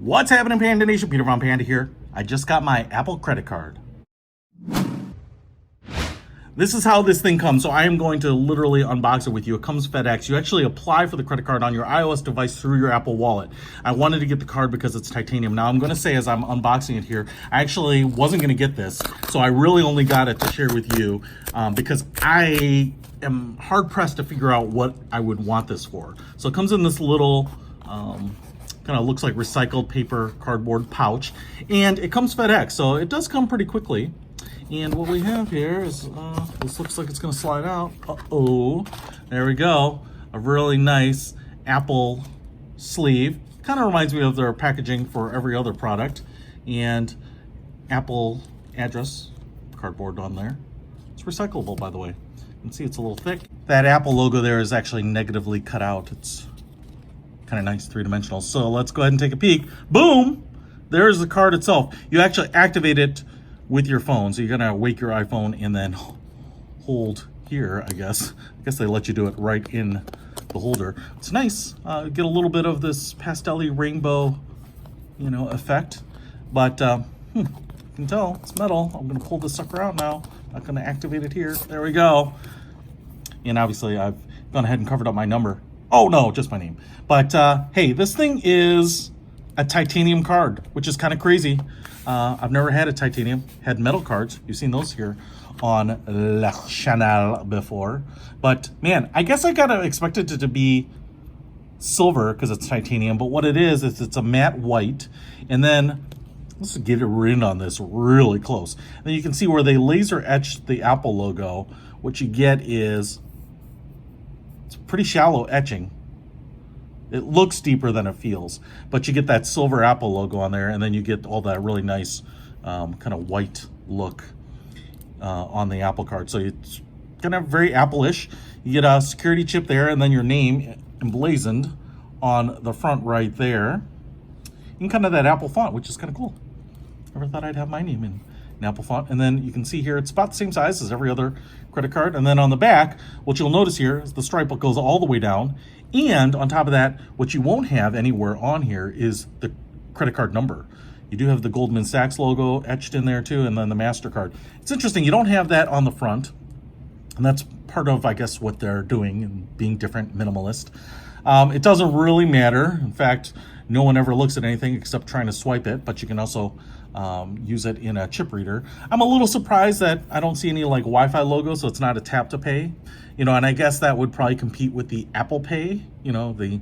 What's happening, Panda Nation? Peter von Panda here. I just got my Apple credit card. This is how this thing comes. So I am going to literally unbox it with you. It comes FedEx. You actually apply for the credit card on your iOS device through your Apple Wallet. I wanted to get the card because it's titanium. Now I'm going to say, as I'm unboxing it here, I actually wasn't going to get this. So I really only got it to share with you because I am hard pressed to figure out what I would want this for. So it comes in this little kind of looks like recycled paper cardboard pouch, and it comes FedEx. So it does come pretty quickly. And what we have here is, this looks like it's going to slide out. Uh-oh. There we go. A really nice Apple sleeve. Kind of reminds me of their packaging for every other product. And Apple address cardboard on there. It's recyclable, by the way. You can see it's a little thick. That Apple logo there is actually negatively cut out. It's kind of nice, three-dimensional. So let's go ahead and take a peek. Boom! There's the card itself. You actually activate it with your phone. So you're gonna wake your iPhone and then hold here, I guess. I guess they let you do it right in the holder. It's nice. Get a little bit of this pastel-y rainbow, effect. But you can tell it's metal. I'm gonna pull this sucker out now. I'm gonna activate it here. There we go. And obviously I've gone ahead and covered up my number. Oh no, just my name. But hey, this thing is a titanium card, which is kind of crazy. I've never had a titanium, had metal cards. You've seen those here on Le Chanel before. But man, I guess I gotta expect it to be silver because it's titanium. But what it is it's a matte white. And then let's get it in on this really close. And then you can see where they laser etched the Apple logo. What you get is it's pretty shallow etching. It looks deeper than it feels, but you get that silver Apple logo on there, and then you get all that really nice kind of white look on the Apple card. So it's kind of very Apple-ish. You get a security chip there, and then your name emblazoned on the front right there in kind of that Apple font, which is kind of cool. Never thought I'd have my name in an Apple font. And then you can see here, it's about the same size as every other credit card. And then on the back, what you'll notice here is the stripe goes all the way down. And on top of that, what you won't have anywhere on here is the credit card number. You do have the Goldman Sachs logo etched in there too, and then the MasterCard. It's interesting, you don't have that on the front. And that's part of, I guess, what they're doing and being different, minimalist. It doesn't really matter. In fact, no one ever looks at anything except trying to swipe it, but you can also use it in a chip reader. I'm a little surprised that I don't see any like Wi-Fi logo, so it's not a tap to pay. And I guess that would probably compete with the Apple Pay, the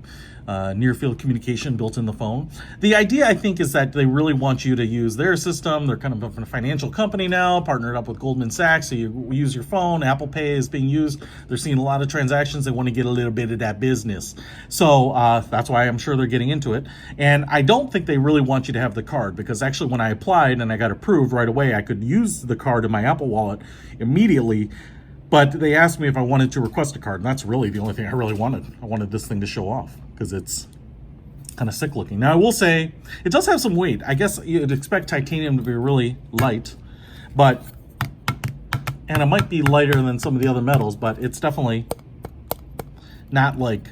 near field communication built in the phone. The idea, I think, is that they really want you to use their system. They're kind of a financial company now, partnered up with Goldman Sachs. So you use your phone. Apple Pay is being used. They're seeing a lot of transactions. They want to get a little bit of that business. So that's why I'm sure they're getting into it. And I don't think they really want you to have the card, because actually when I applied and I got approved right away, I could use the card in my Apple Wallet immediately. But they asked me if I wanted to request a card, and that's really the only thing I really wanted. I wanted this thing to show off because it's kind of sick looking. Now, I will say it does have some weight. I guess you'd expect titanium to be really light, and it might be lighter than some of the other metals, but it's definitely not like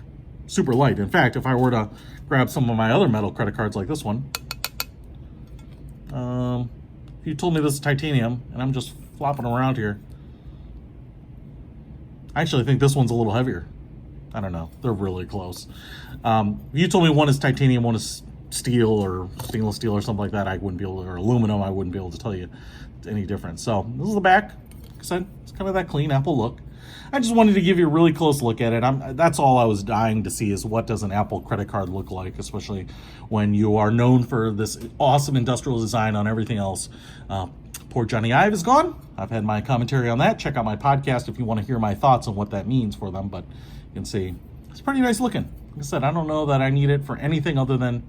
super light. In fact, if I were to grab some of my other metal credit cards like this one, if you told me this is titanium, and I'm just flopping around here, I actually think this one's a little heavier. I don't know. They're really close. If you told me one is titanium, one is steel or stainless steel or something like that, I wouldn't be able to, or aluminum, I wouldn't be able to tell you any difference. So this is the back. Like I said, it's kind of that clean Apple look. I just wanted to give you a really close look at it. That's all I was dying to see, is what does an Apple credit card look like, especially when you are known for this awesome industrial design on everything else. Poor Johnny Ive is gone. I've had my commentary on that. Check out my podcast if you want to hear my thoughts on what that means for them. But you can see it's pretty nice looking. Like I said, I don't know that I need it for anything other than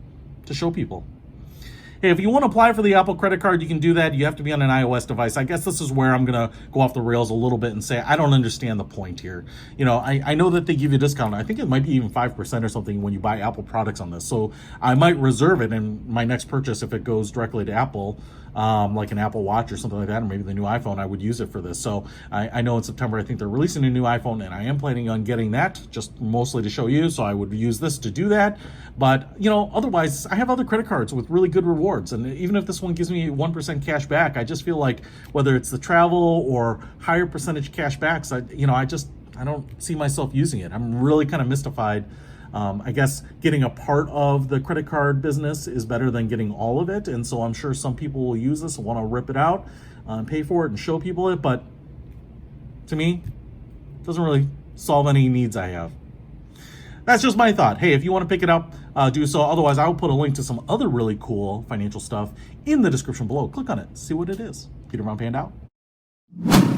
to show people. Hey, if you want to apply for the Apple credit card, you can do that. You have to be on an iOS device. I guess this is where I'm going to go off the rails a little bit and say I don't understand the point here. I know that they give you a discount. I think it might be even 5% or something when you buy Apple products on this. So I might reserve it in my next purchase if it goes directly to Apple. like an Apple Watch or something like that, or maybe the new iPhone, I would use it for this. So I know in September, I think they're releasing a new iPhone, and I am planning on getting that just mostly to show you. So I would use this to do that. But, otherwise, I have other credit cards with really good rewards. And even if this one gives me 1% cash back, I just feel like whether it's the travel or higher percentage cash backs, I don't see myself using it. I'm really kind of mystified. I guess getting a part of the credit card business is better than getting all of it. And so I'm sure some people will use this and want to rip it out and pay for it and show people it. But to me, it doesn't really solve any needs I have. That's just my thought. Hey, if you want to pick it up, do so. Otherwise, I will put a link to some other really cool financial stuff in the description below. Click on it, see what it is. Peter Von Panda out.